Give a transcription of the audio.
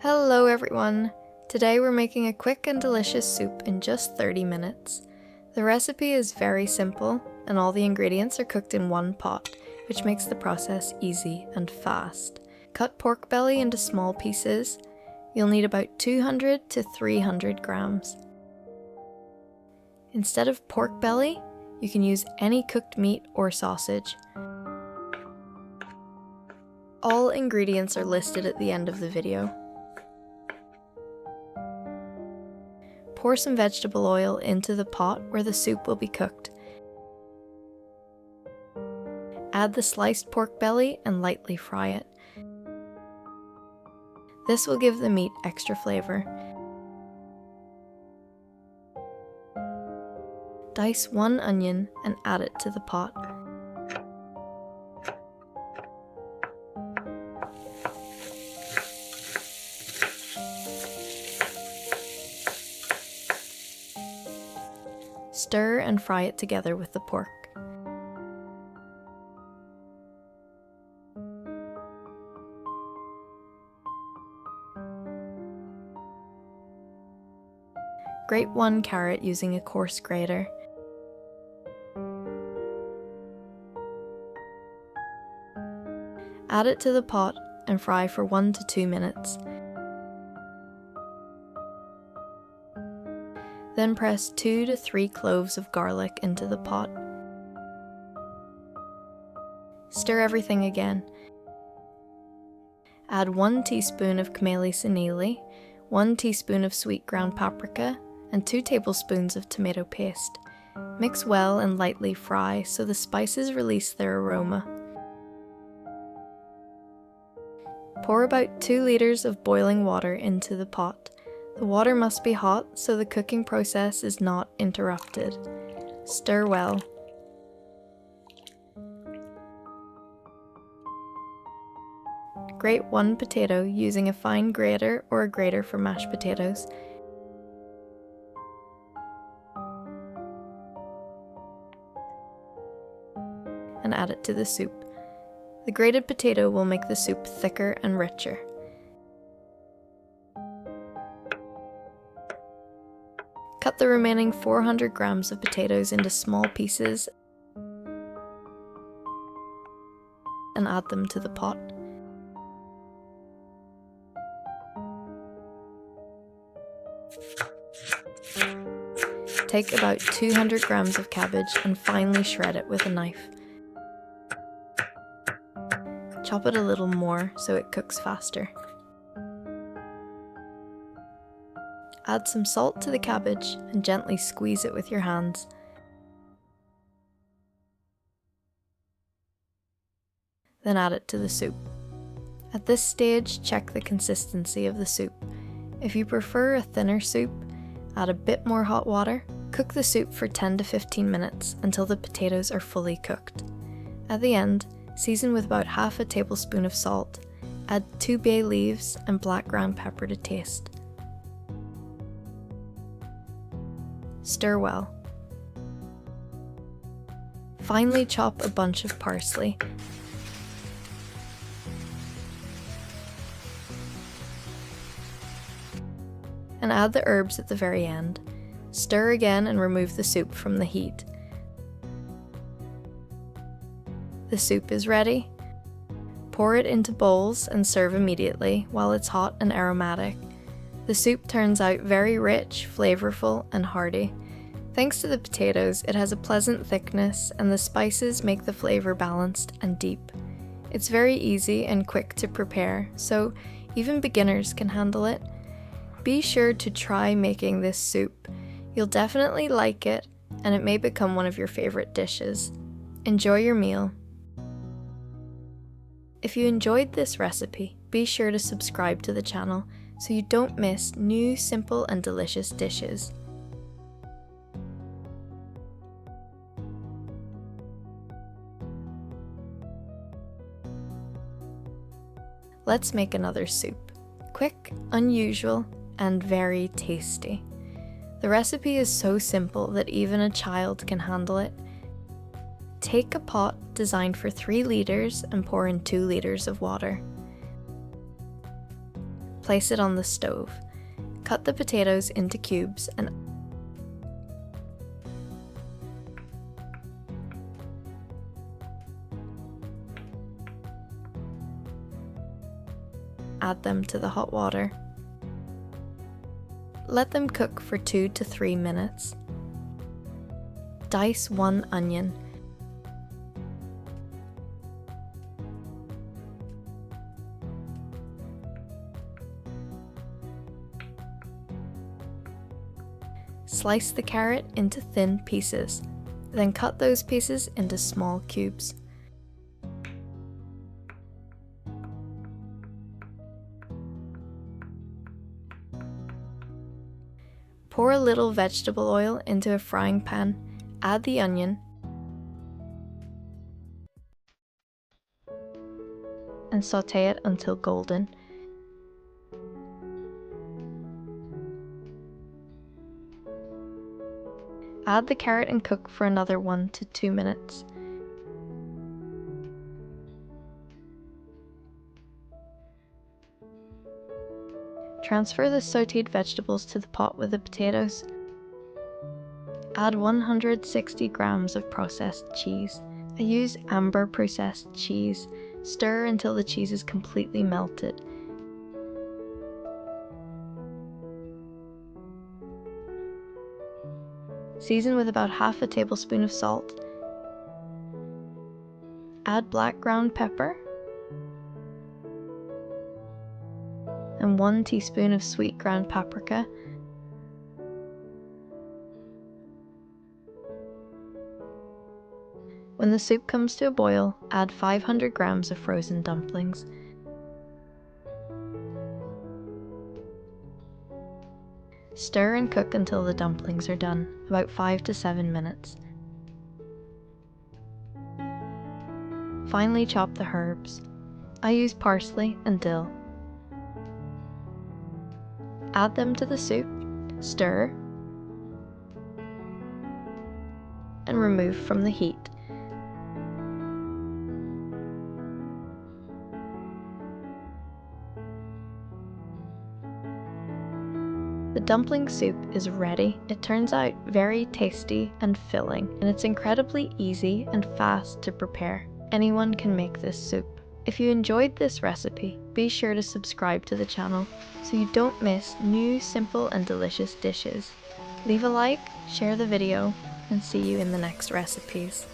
Hello everyone! Today we're making a quick and delicious soup in just 30 minutes. The recipe is very simple and all the ingredients are cooked in one pot, which makes the process easy and fast. Cut pork belly into small pieces. You'll need about 200 to 300 grams. Instead of pork belly, you can use any cooked meat or sausage. All ingredients are listed at the end of the video. Pour some vegetable oil into the pot where the soup will be cooked. Add the sliced pork belly and lightly fry it. This will give the meat extra flavor. Dice one onion and add it to the pot. Stir and fry it together with the pork. Grate one carrot using a coarse grater. Add it to the pot and fry for 1 to 2 minutes. Then press 2 to 3 cloves of garlic into the pot. Stir everything again. Add 1 teaspoon of kameli sinili, 1 teaspoon of sweet ground paprika, and 2 tablespoons of tomato paste. Mix well and lightly fry so the spices release their aroma. Pour about 2 liters of boiling water into the pot. The water must be hot so the cooking process is not interrupted. Stir well. Grate 1 potato using a fine grater or a grater for mashed potatoes. And add it to the soup. The grated potato will make the soup thicker and richer. Cut the remaining 400 grams of potatoes into small pieces and add them to the pot. Take about 200 grams of cabbage and finely shred it with a knife. Chop it a little more so it cooks faster. Add some salt to the cabbage and gently squeeze it with your hands. Then add it to the soup. At this stage, check the consistency of the soup. If you prefer a thinner soup, add a bit more hot water. Cook the soup for 10 to 15 minutes until the potatoes are fully cooked. At the end, season with about half a tablespoon of salt. Add 2 bay leaves and black ground pepper to taste. Stir well. Finely chop a bunch of parsley. And add the herbs at the very end. Stir again and remove the soup from the heat. The soup is ready. Pour it into bowls and serve immediately while it's hot and aromatic. The soup turns out very rich, flavorful, and hearty. Thanks to the potatoes, it has a pleasant thickness and the spices make the flavor balanced and deep. It's very easy and quick to prepare, so even beginners can handle it. Be sure to try making this soup. You'll definitely like it, and it may become one of your favorite dishes. Enjoy your meal. If you enjoyed this recipe, be sure to subscribe to the channel so you don't miss new, simple and delicious dishes. Let's make another soup. Quick, unusual, and very tasty. The recipe is so simple that even a child can handle it. Take a pot designed for 3 liters and pour in 2 liters of water. Place it on the stove. Cut the potatoes into cubes and add them to the hot water. Let them cook for 2 to 3 minutes. Dice 1 onion. Slice the carrot into thin pieces, then cut those pieces into small cubes. Pour a little vegetable oil into a frying pan, add the onion, and sauté it until golden. Add the carrot and cook for another 1 to 2 minutes. Transfer the sautéed vegetables to the pot with the potatoes. Add 160 grams of processed cheese. I use Amber processed cheese. Stir until the cheese is completely melted. Season with about half a tablespoon of salt. Add black ground pepper and 1 teaspoon of sweet ground paprika. When the soup comes to a boil, add 500 grams of frozen dumplings. Stir and cook until the dumplings are done, about 5 to 7 minutes. Finely chop the herbs. I use parsley and dill. Add them to the soup, stir, and remove from the heat. The dumpling soup is ready. It turns out very tasty and filling, and it's incredibly easy and fast to prepare. Anyone can make this soup. If you enjoyed this recipe, be sure to subscribe to the channel so you don't miss new, simple and delicious dishes. Leave a like, share the video, and see you in the next recipes.